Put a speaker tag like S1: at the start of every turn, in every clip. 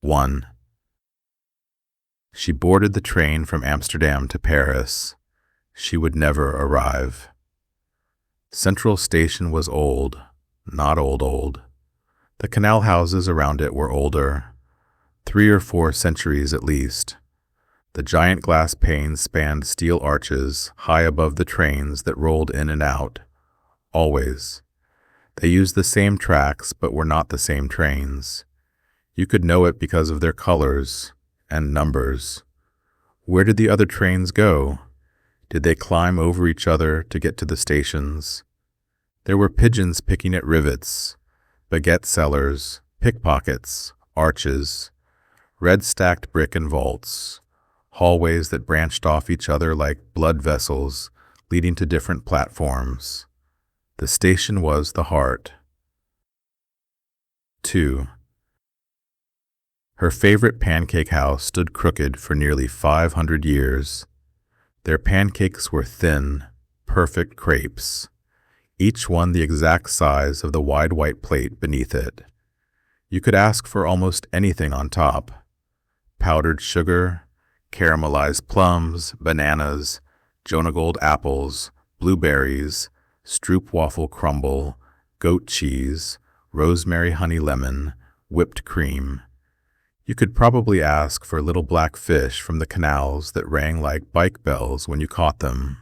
S1: 1. She boarded the train from Amsterdam to Paris. She would never arrive. Central Station was old, not old. The canal houses around it were older, 3 or 4 centuries at least. The giant glass panes spanned steel arches high above the trains that rolled in and out, always. They used the same tracks but were not the same trains. You could know it because of their colors and numbers. Where did the other trains go? Did they climb over each other to get to the stations? There were pigeons picking at rivets, baguette sellers, pickpockets, arches, red-stacked brick and vaults, hallways that branched off each other like blood vessels leading to different platforms. The station was the heart. 2. Her favorite pancake house stood crooked for nearly 500 years. Their pancakes were thin, perfect crepes, each one the exact size of the wide white plate beneath it. You could ask for almost anything on top. Powdered sugar, caramelized plums, bananas, Jonagold apples, blueberries, stroopwafel crumble, goat cheese, rosemary honey lemon, whipped cream. You could probably ask for little black fish from the canals that rang like bike bells when you caught them,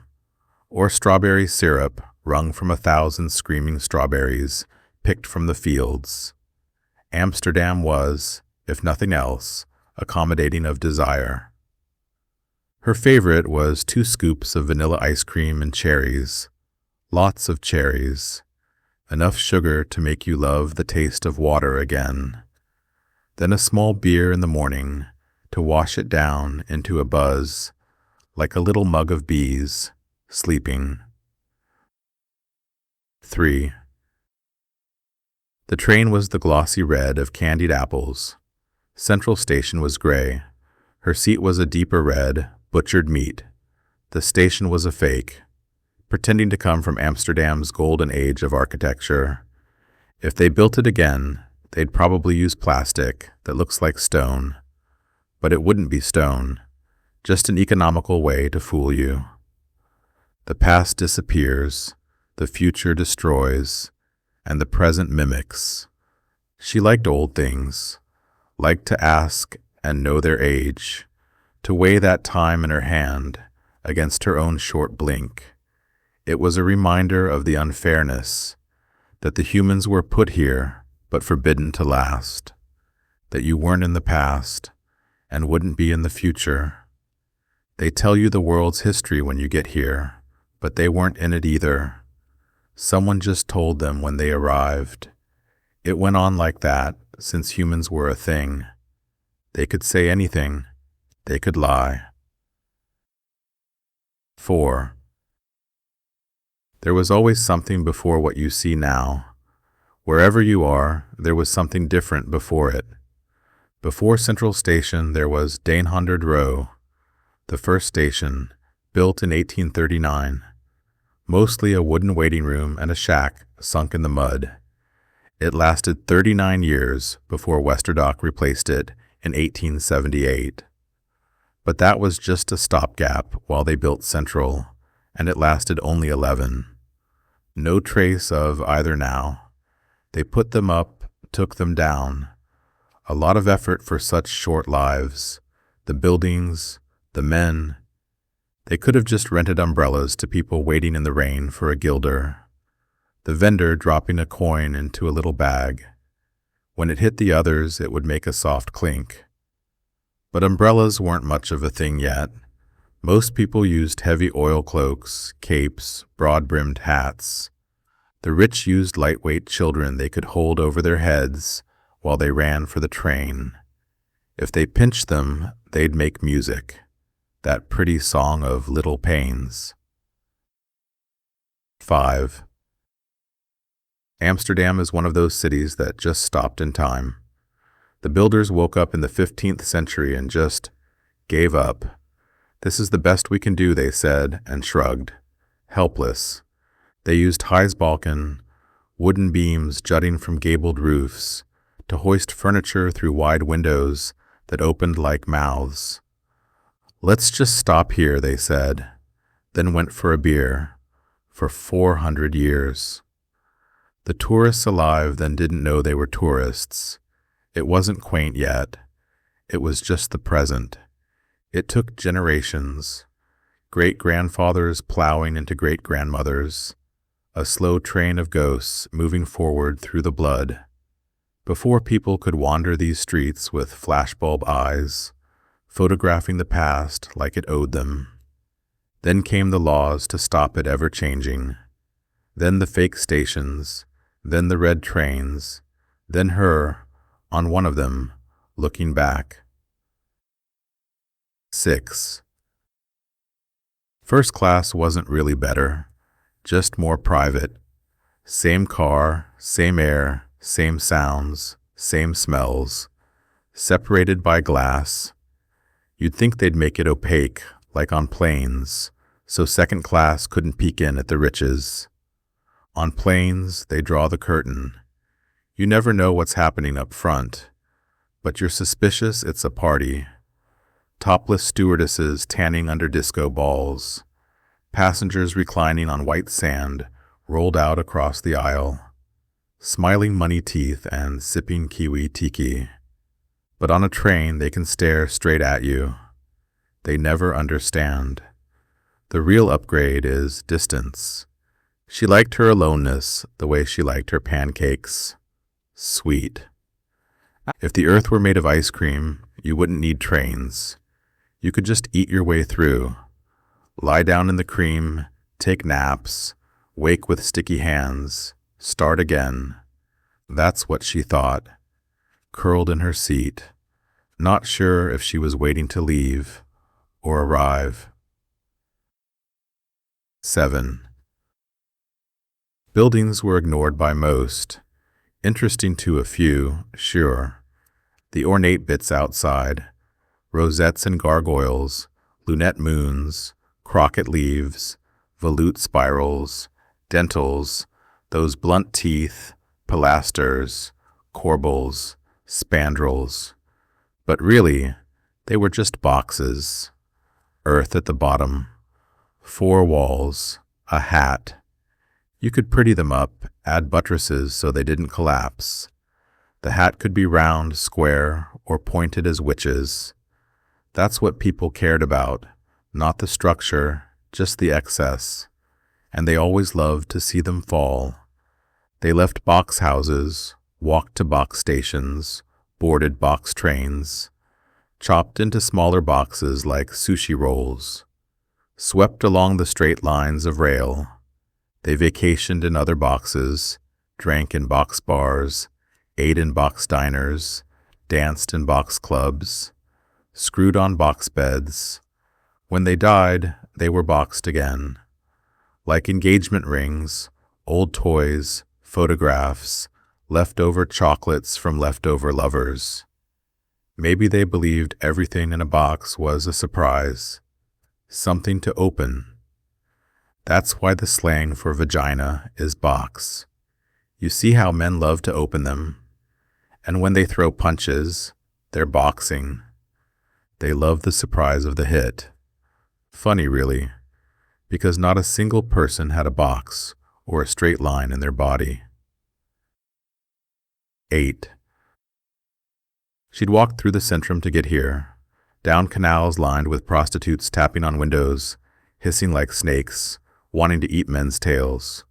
S1: or strawberry syrup wrung from 1,000 screaming strawberries picked from the fields. Amsterdam was, if nothing else, accommodating of desire. Her favorite was 2 scoops of vanilla ice cream and cherries, lots of cherries, enough sugar to make you love the taste of water again. Then a small beer in the morning to wash it down into a buzz, like a little mug of bees, sleeping. 3. The train was the glossy red of candied apples. Central Station was gray. Her seat was a deeper red, butchered meat. The station was a fake, pretending to come from Amsterdam's golden age of architecture. If they built it again, they'd probably use plastic that looks like stone. But it wouldn't be stone, just an economical way to fool you. The past disappears, the future destroys, and the present mimics. She liked old things, liked to ask and know their age, to weigh that time in her hand against her own short blink. It was a reminder of the unfairness, that the humans were put here but forbidden to last, that you weren't in the past and wouldn't be in the future. They tell you the world's history when you get here, but they weren't in it either. Someone just told them when they arrived. It went on like that since humans were a thing. They could say anything. They could lie. 4. There was always something before what you see now. Wherever you are, there was something different before it. Before Central Station, there was 100 Row, the first station, built in 1839. Mostly a wooden waiting room and a shack sunk in the mud. It lasted 39 years before Westerdock replaced it in 1878. But that was just a stopgap while they built Central, and it lasted only 11. No trace of either now. They put them up, took them down. A lot of effort for such short lives. The buildings, the men. They could have just rented umbrellas to people waiting in the rain for a guilder. The vendor dropping a coin into a little bag. When it hit the others, it would make a soft clink. But umbrellas weren't much of a thing yet. Most people used heavy oilcloaks, capes, broad-brimmed hats. The rich used lightweight children they could hold over their heads while they ran for the train. If they pinched them, they'd make music, that pretty song of little pains. 5. Amsterdam is one of those cities that just stopped in time. The builders woke up in the 15th century and just gave up. This is the best we can do, they said, and shrugged. Helpless. They used Heisbalken, wooden beams jutting from gabled roofs, to hoist furniture through wide windows that opened like mouths. "Let's just stop here," they said, then went for a beer, for 400 years. The tourists alive then didn't know they were tourists. It wasn't quaint yet. It was just the present. It took generations, great-grandfathers plowing into great-grandmothers, a slow train of ghosts moving forward through the blood, before people could wander these streets with flashbulb eyes, photographing the past like it owed them. Then came the laws to stop it ever changing, then the fake stations, then the red trains, then her, on one of them, looking back. 6. First class wasn't really better, just more private. Same car, same air, same sounds, same smells, separated by glass. You'd think they'd make it opaque, like on planes, so second class couldn't peek in at the riches. On planes, they draw the curtain. You never know what's happening up front, but you're suspicious it's a party. Topless stewardesses tanning under disco balls, passengers reclining on white sand rolled out across the aisle, smiling money teeth and sipping kiwi tiki. But on a train they can stare straight at you. They never understand. The real upgrade is distance. She liked her aloneness the way she liked her pancakes. Sweet. If the earth were made of ice cream, you wouldn't need trains. You could just eat your way through. Lie down in the cream, take naps, wake with sticky hands, start again. That's what she thought, curled in her seat, not sure if she was waiting to leave or arrive. 7. Buildings were ignored by most. Interesting to a few, sure. The ornate bits outside, rosettes and gargoyles, lunette moons, crocket leaves, volute spirals, dentals, those blunt teeth, pilasters, corbels, spandrels. But really, they were just boxes. Earth at the bottom, 4 walls, a hat. You could pretty them up, add buttresses so they didn't collapse. The hat could be round, square, or pointed as witches. That's what people cared about, not the structure, just the excess. And they always loved to see them fall. They left box houses, walked to box stations, boarded box trains, chopped into smaller boxes like sushi rolls, swept along the straight lines of rail. They vacationed in other boxes, drank in box bars, ate in box diners, danced in box clubs, screwed on box beds. When they died, they were boxed again. Like engagement rings, old toys, photographs, leftover chocolates from leftover lovers. Maybe they believed everything in a box was a surprise, something to open. That's why the slang for vagina is box. You see how men love to open them, and when they throw punches, they're boxing. They love the surprise of the hit. Funny, really, because not a single person had a box or a straight line in their body. 8. She'd walked through the Centrum to get here, down canals lined with prostitutes tapping on windows, hissing like snakes, wanting to eat men's tails.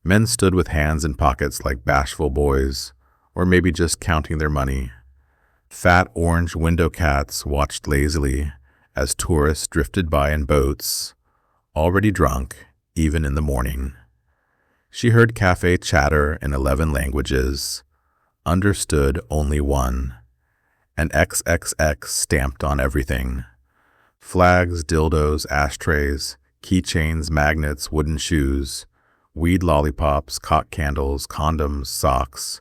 S1: Men stood with hands in pockets like bashful boys, or maybe just counting their money. Fat orange window cats watched lazily as tourists drifted by in boats, already drunk, even in the morning. She heard cafe chatter in 11 languages, understood only one, and XXX stamped on everything. Flags, dildos, ashtrays, keychains, magnets, wooden shoes, weed lollipops, cock candles, condoms, socks,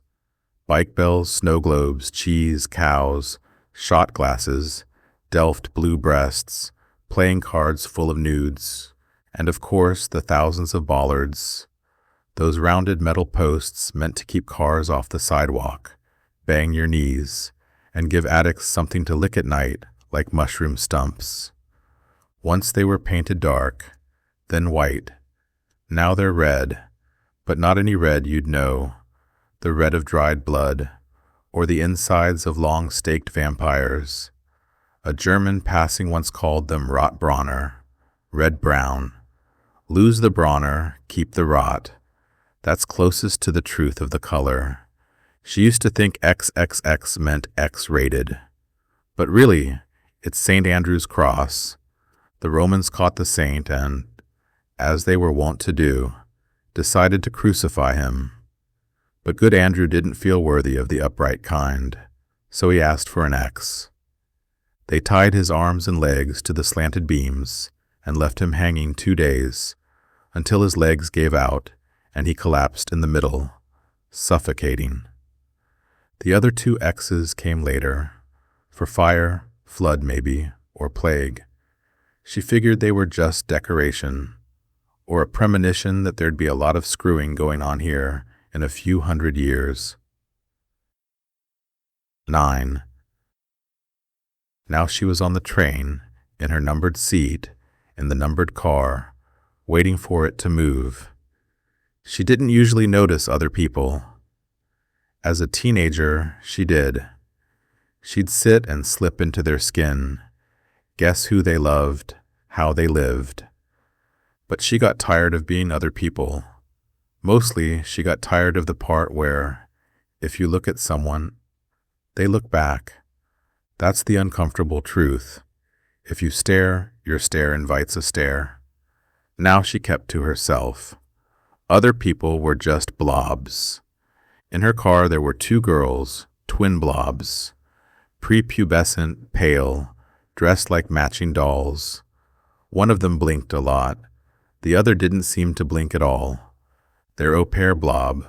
S1: bike bells, snow globes, cheese, cows, shot glasses, Delft blue breasts, playing cards full of nudes, and of course the thousands of bollards, those rounded metal posts meant to keep cars off the sidewalk, bang your knees, and give addicts something to lick at night like mushroom stumps. Once they were painted dark, then white. Now they're red, but not any red you'd know, the red of dried blood, or the insides of long-staked vampires. A German passing once called them rot-brauner, red-brown. Lose the brawner, keep the rot. That's closest to the truth of the color. She used to think XXX meant X-rated. But really, it's St. Andrew's cross. The Romans caught the saint and, as they were wont to do, decided to crucify him. But good Andrew didn't feel worthy of the upright kind, so he asked for an X. They tied his arms and legs to the slanted beams and left him hanging 2 days, until his legs gave out and he collapsed in the middle, suffocating. The other 2 X's came later, for fire, flood maybe, or plague. She figured they were just decoration, or a premonition that there'd be a lot of screwing going on here in a few hundred years. 9. Now she was on the train, in her numbered seat, in the numbered car, waiting for it to move. She didn't usually notice other people. As a teenager, she did. She'd sit and slip into their skin, guess who they loved, how they lived. But she got tired of being other people. Mostly, she got tired of the part where, if you look at someone, they look back. That's the uncomfortable truth. If you stare, your stare invites a stare. Now she kept to herself. Other people were just blobs. In her car there were 2 girls, twin blobs. Prepubescent, pale, dressed like matching dolls. One of them blinked a lot. The other didn't seem to blink at all. Their au pair blob,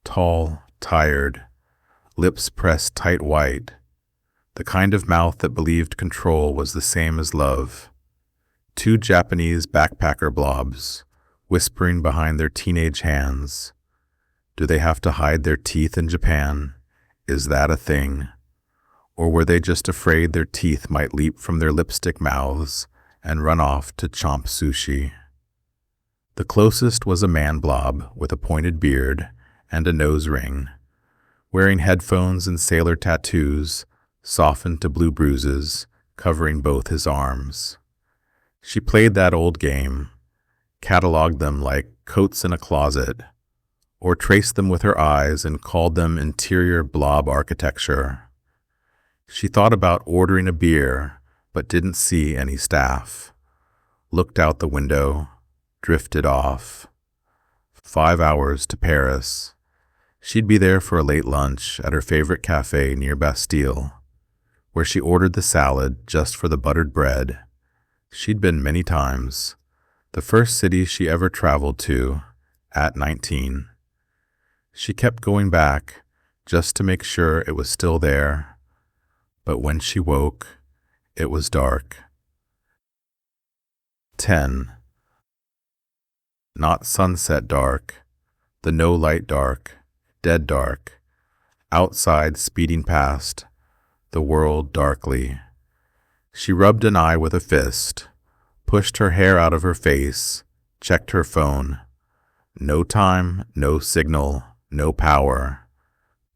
S1: tall, tired, lips pressed tight white. The kind of mouth that believed control was the same as love. 2 Japanese backpacker blobs, whispering behind their teenage hands. Do they have to hide their teeth in Japan? Is that a thing? Or were they just afraid their teeth might leap from their lipstick mouths and run off to chomp sushi? The closest was a man blob with a pointed beard and a nose ring, wearing headphones and sailor tattoos, softened to blue bruises, covering both his arms. She played that old game, cataloged them like coats in a closet, or traced them with her eyes and called them interior blob architecture. She thought about ordering a beer, but didn't see any staff. Looked out the window, drifted off. 5 hours to Paris. She'd be there for a late lunch at her favorite cafe near Bastille, where she ordered the salad just for the buttered bread. She'd been many times. The first city she ever traveled to, at 19. She kept going back, just to make sure it was still there. But when she woke, it was dark. 10. Not sunset dark, the no-light dark, dead dark. Outside speeding past, the world darkly. She rubbed an eye with a fist, pushed her hair out of her face, checked her phone. No time, no signal, no power.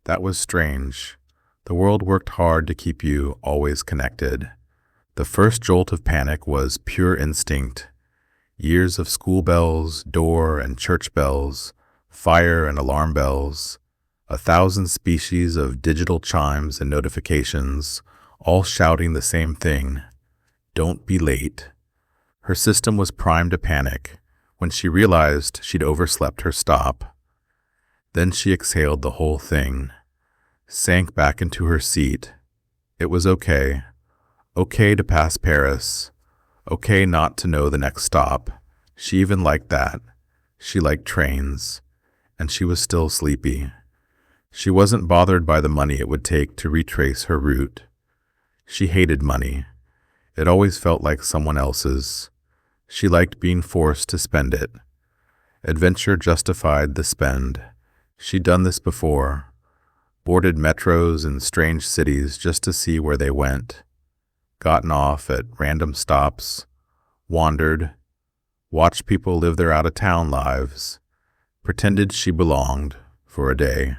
S1: That was strange. The world worked hard to keep you always connected. The first jolt of panic was pure instinct. Years of school bells, door and church bells, fire and alarm bells, 1,000 species of digital chimes and notifications, all shouting the same thing. Don't be late. Her system was primed to panic when she realized she'd overslept her stop. Then she exhaled the whole thing, sank back into her seat. It was okay. Okay to pass Paris. Okay not to know the next stop. She even liked that. She liked trains. And she was still sleepy. She wasn't bothered by the money it would take to retrace her route. She hated money. It always felt like someone else's. She liked being forced to spend it. Adventure justified the spend. She'd done this before. boarded metros in strange cities just to see where they went, gotten off at random stops, wandered, watched people live their out-of-town lives, pretended she belonged for a day.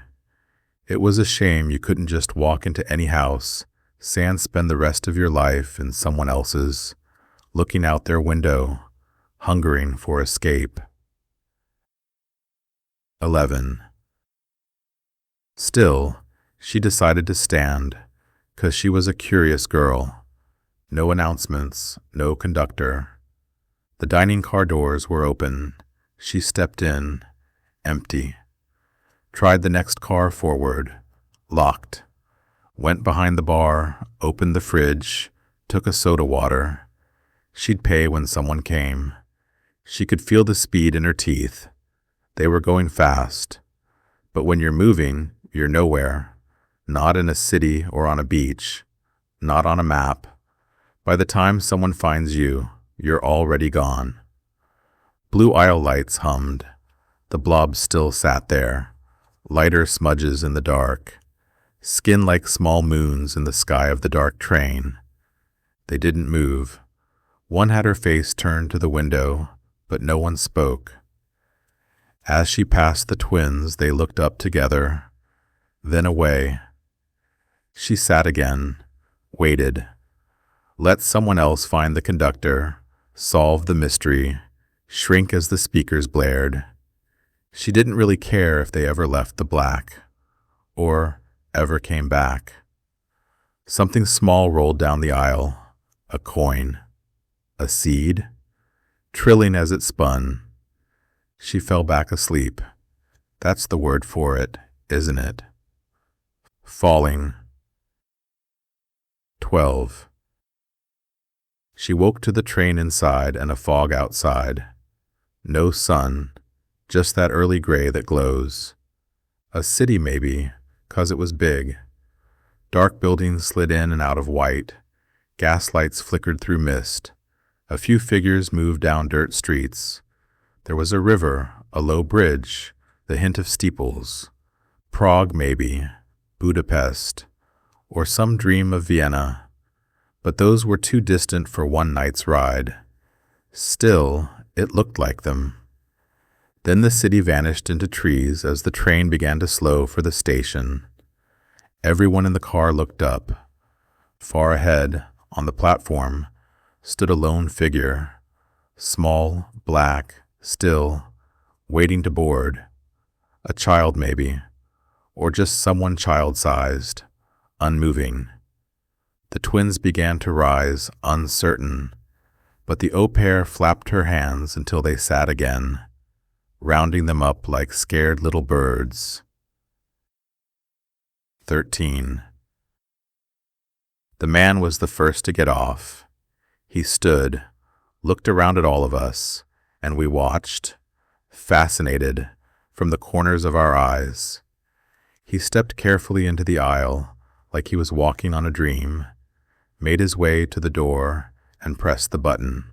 S1: It was a shame you couldn't just walk into any house, sans spend the rest of your life in someone else's, looking out their window, hungering for escape. 11. Still, she decided to stand, 'cause she was a curious girl. No announcements, no conductor. The dining car doors were open. She stepped in, empty. Tried the next car forward, locked. Went behind the bar, opened the fridge, took a soda water. She'd pay when someone came. She could feel the speed in her teeth. They were going fast. But when you're moving, you're nowhere. Not in a city or on a beach. Not on a map. By the time someone finds you, you're already gone. Blue aisle lights hummed. The blob still sat there, lighter smudges in the dark, skin like small moons in the sky of the dark train. They didn't move. One had her face turned to the window, but no one spoke. As she passed the twins, they looked up together, then away. She sat again, waited. Let someone else find the conductor, solve the mystery, shrink as the speakers blared. She didn't really care if they ever left the black, or ever came back. Something small rolled down the aisle, a coin, a seed, trilling as it spun. She fell back asleep. That's the word for it, isn't it? Falling. 12. She woke to the train inside and a fog outside. No sun, just that early gray that glows. A city maybe, 'cause it was big. Dark buildings slid in and out of white. Gas lights flickered through mist. A few figures moved down dirt streets. There was a river, a low bridge, the hint of steeples. Prague maybe, Budapest, or some dream of Vienna. But those were too distant for one night's ride. Still, it looked like them. Then the city vanished into trees as the train began to slow for the station. Everyone in the car looked up. Far ahead, on the platform, stood a lone figure, small, black, still, waiting to board. A child maybe, or just someone child-sized, unmoving. The twins began to rise, uncertain, but the au pair flapped her hands until they sat again, rounding them up like scared little birds. 13. The man was the first to get off. He stood, looked around at all of us, and we watched, fascinated, from the corners of our eyes. He stepped carefully into the aisle, like he was walking on a dream, made his way to the door, and pressed the button.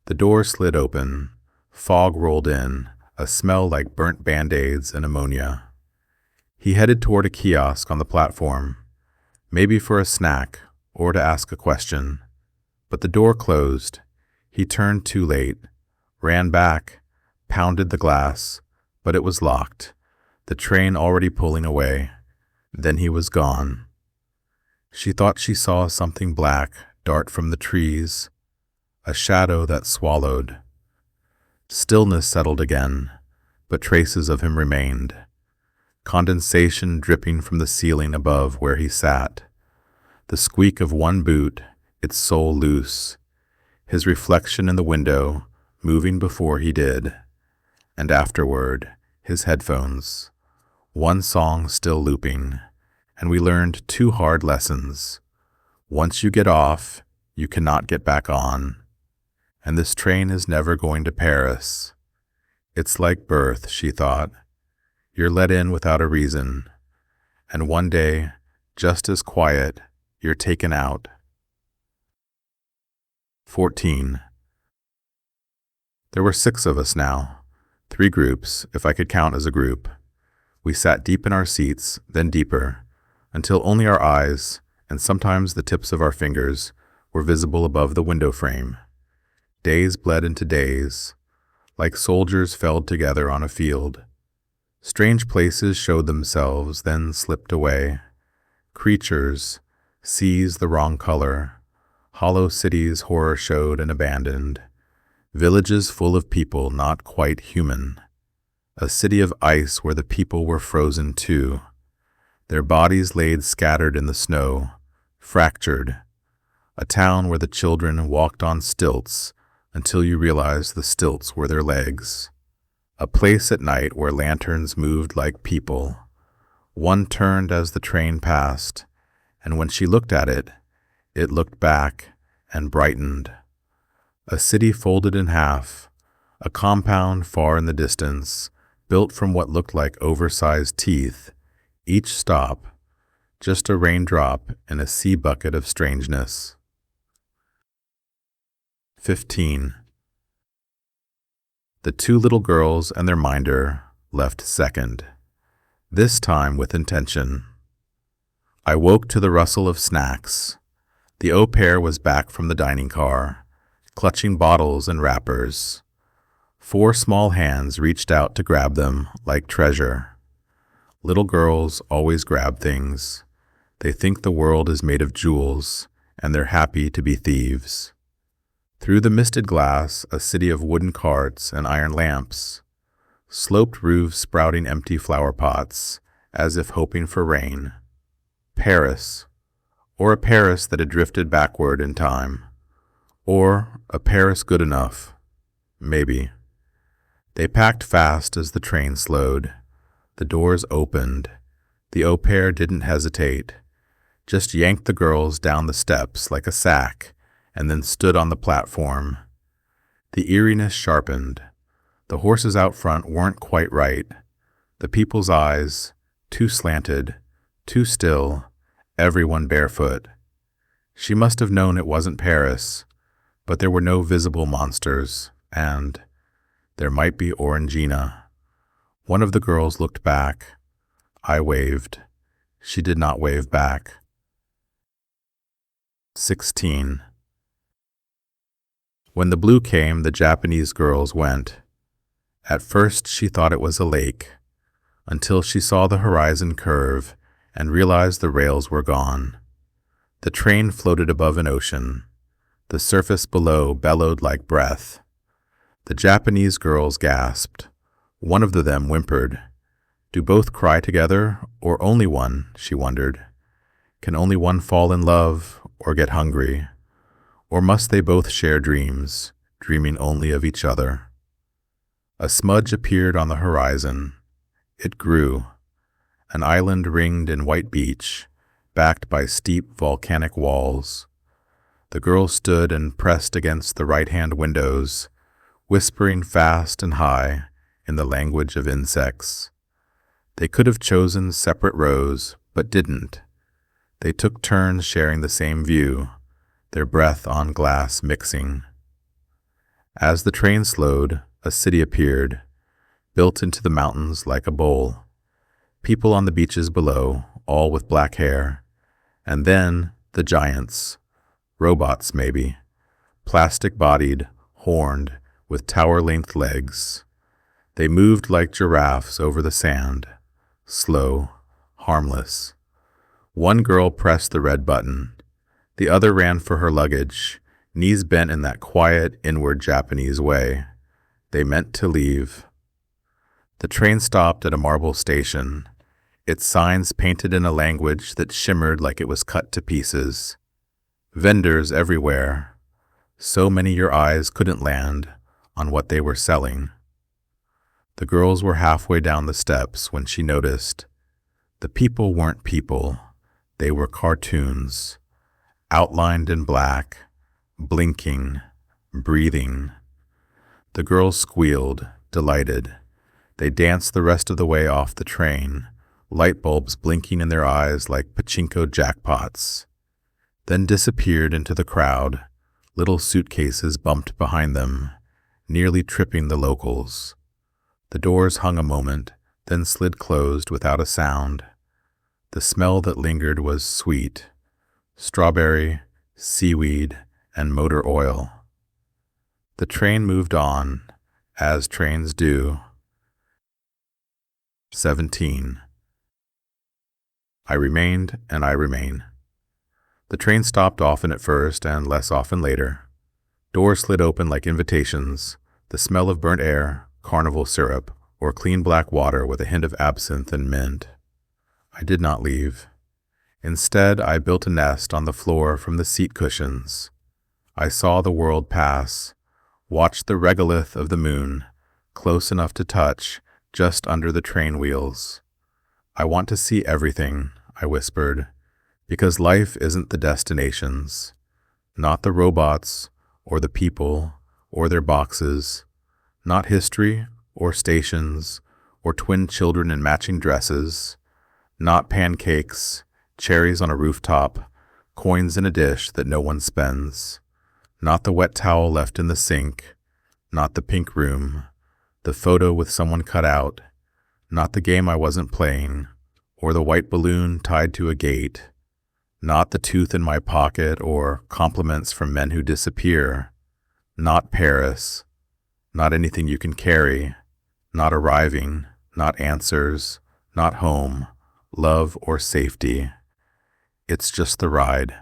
S1: The door slid open. Fog rolled in, a smell like burnt Band-Aids and ammonia. He headed toward a kiosk on the platform, maybe for a snack or to ask a question. But the door closed. He turned too late, ran back, pounded the glass, but it was locked, the train already pulling away. Then he was gone. She thought she saw something black dart from the trees, a shadow that swallowed. Stillness settled again, but traces of him remained. Condensation dripping from the ceiling above where he sat. The squeak of one boot, its sole loose. His reflection in the window, moving before he did. And afterward, his headphones. One song still looping, and we learned 2 hard lessons. Once you get off, you cannot get back on. And this train is never going to Paris. It's like birth, she thought. You're let in without a reason. And one day, just as quiet, you're taken out. 14. There were 6 of us now. 3 groups, if I could count as a group. We sat deep in our seats, then deeper, until only our eyes, and sometimes the tips of our fingers, were visible above the window frame. Days bled into days, like soldiers felled together on a field. Strange places showed themselves, then slipped away. Creatures, seas the wrong color, hollow cities horror showed and abandoned. Villages full of people not quite human. A city of ice where the people were frozen too. Their bodies laid scattered in the snow, fractured. A town where the children walked on stilts until you realized the stilts were their legs. A place at night where lanterns moved like people. One turned as the train passed, and when she looked at it, it looked back and brightened. A city folded in half, a compound far in the distance, built from what looked like oversized teeth, each stop, just a raindrop in a sea bucket of strangeness. 15. The two little girls and their minder left second, this time with intention. I woke to the rustle of snacks. The au pair was back from the dining car, clutching bottles and wrappers. 4 small hands reached out to grab them like treasure. Little girls always grab things. They think the world is made of jewels, and they're happy to be thieves. Through the misted glass, a city of wooden carts and iron lamps. Sloped roofs sprouting empty flower pots, as if hoping for rain. Paris, or a Paris that had drifted backward in time. Or a Paris good enough. Maybe. They packed fast as the train slowed. The doors opened. The au pair didn't hesitate, just yanked the girls down the steps like a sack, and then stood on the platform. The eeriness sharpened. The horses out front weren't quite right. The people's eyes, too slanted, too still, everyone barefoot. She must have known it wasn't Paris, but there were no visible monsters, and there might be Orangina. One of the girls looked back. I waved. She did not wave back. 16. When the blue came, the Japanese girls went. At first she thought it was a lake, until she saw the horizon curve and realized the rails were gone. The train floated above an ocean. The surface below bellowed like breath. The Japanese girls gasped. One of them whimpered. Do both cry together, or only one, she wondered. Can only one fall in love, or get hungry? Or must they both share dreams, dreaming only of each other? A smudge appeared on the horizon. It grew. An island ringed in white beach, backed by steep volcanic walls. The girl stood and pressed against the right-hand windows, whispering fast and high in the language of insects. They could have chosen separate rows, but didn't. They took turns sharing the same view, their breath on glass mixing. As the train slowed, a city appeared, built into the mountains like a bowl. People on the beaches below, all with black hair. And then the giants, robots maybe, plastic-bodied, horned, with tower-length legs. They moved like giraffes over the sand, slow, harmless. One girl pressed the red button. The other ran for her luggage, knees bent in that quiet, inward Japanese way. They meant to leave. The train stopped at a marble station, its signs painted in a language that shimmered like it was cut to pieces. Vendors everywhere. So many your eyes couldn't land on what they were selling. The girls were halfway down the steps when she noticed. The people weren't people. They were cartoons, outlined in black, blinking, breathing. The girls squealed, delighted. They danced the rest of the way off the train, light bulbs blinking in their eyes like pachinko jackpots. Then disappeared into the crowd. Little suitcases bumped behind them, nearly tripping the locals. The doors hung a moment, then slid closed without a sound. The smell that lingered was sweet: strawberry, seaweed, and motor oil. The train moved on, as trains do. 17. I remained, and I remain. The train stopped often at first and less often later. Doors slid open like invitations, the smell of burnt air, carnival syrup, or clean black water with a hint of absinthe and mint. I did not leave. Instead, I built a nest on the floor from the seat cushions. I saw the world pass, watched the regolith of the moon, close enough to touch, just under the train wheels. I want to see everything, I whispered, because life isn't the destinations, not the robots, or the people, or their boxes, not history, or stations, or twin children in matching dresses, not pancakes, cherries on a rooftop, coins in a dish that no one spends, not the wet towel left in the sink, not the pink room, the photo with someone cut out, not the game I wasn't playing, or the white balloon tied to a gate, not the tooth in my pocket or compliments from men who disappear, not Paris, not anything you can carry, not arriving, not answers, not home, love or safety. It's just the ride.